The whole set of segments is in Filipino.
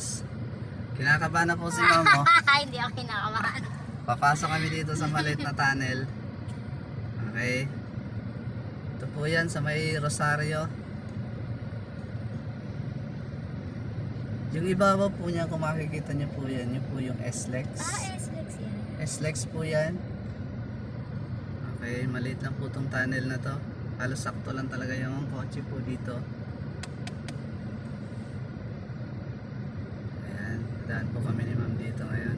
Diyos. Kinakabahan na po si Mamo. Hindi ako kinakabahan. Papasok kami dito sa maliit na tunnel. Okay. Ito po yan sa may Rosario. Yung ibabaw po niya, kung makikita niyo po yan, yun po yung SLEX. S-Lex yan. SLEX po yan. Okay, maliit lang po itong tunnel na to. Halos sakto lang talaga yung kotse po dito. Ayan, daan po kami ni Ma'am dito ngayon.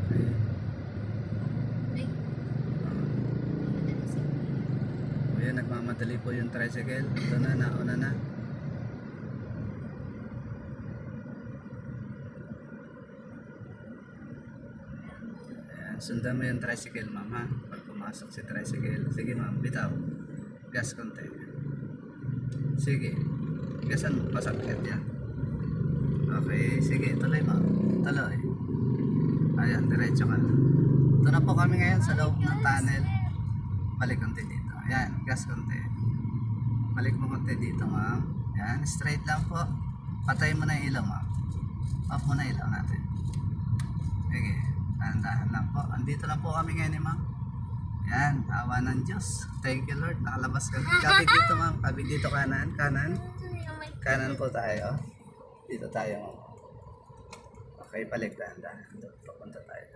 Okay. Ay, Ayan, nagmamadali po yung tricycle. Ito na, nauna na. Ayan, sundan mo yung tricycle, Ma'am, ha? Pag pumasok si tricycle. Sige, Ma'am, bitaw. Gas konti. Sige. Gasan mo, pasakit yan. Okay, sige, tuloy, Ma'am. Tuloy. Ayan, diretso ka. Ito na po kami ngayon sa loob ng tunnel. Balik konti dito. Ayan, gas konti. Balik mo konti dito, Ma'am. Ayan, straight lang po. Patay mo na yung ilaw, Ma'am. Off mo na ilaw natin. Sige, dahan-dahan lang po. Andito lang po kami ngayon, Ma'am. Ayan, awa ng Diyos. Thank you, Lord. Nakalabas kami. Kabig dito, Ma'am. Kabig dito, kanan. Kanan. Kanan po tayo. Dito tayo, Ma'am. Okay, balik dahan-dahan. Papunta tayo.